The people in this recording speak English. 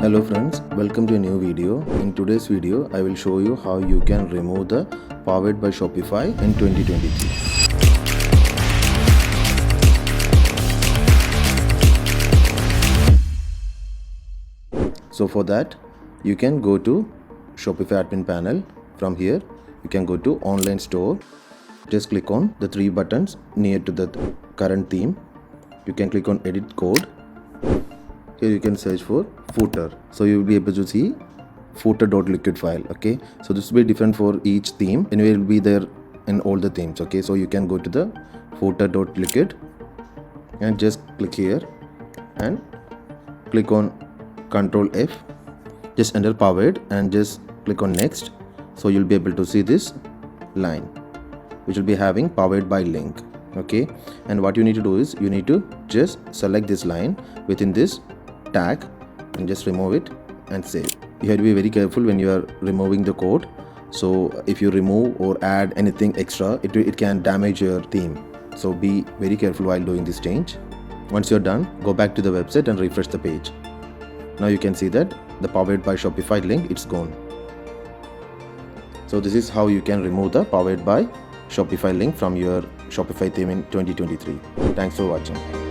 Hello friends, welcome to a new video. In today's video, I will show you how you can remove the Powered by Shopify in 2023. So for that, you can go to Shopify admin panel. From here, you can go to online store. Just click on the three buttons near to the current theme. You can click on edit code. Here you can search for footer, so you will be able to see footer.liquid file. Okay, so this will be different for each theme. Anyway, it will be there in all the themes. Okay, so you can go to the footer.liquid and just click here and click on Ctrl F, just enter powered and just click on next. So you'll be able to see this line which will be having powered by link. Okay, and what you need to do is you need to just select this line within this tag and just remove it and save. You have to be very careful when you are removing the code. So if you remove or add anything extra, it can damage your theme. So be very careful while doing this change. Once you're done, go back to the website and refresh the page. Now you can see that the Powered by Shopify link, it's gone. So this is how you can remove the Powered by Shopify link from your Shopify theme in 2023. Thanks for watching.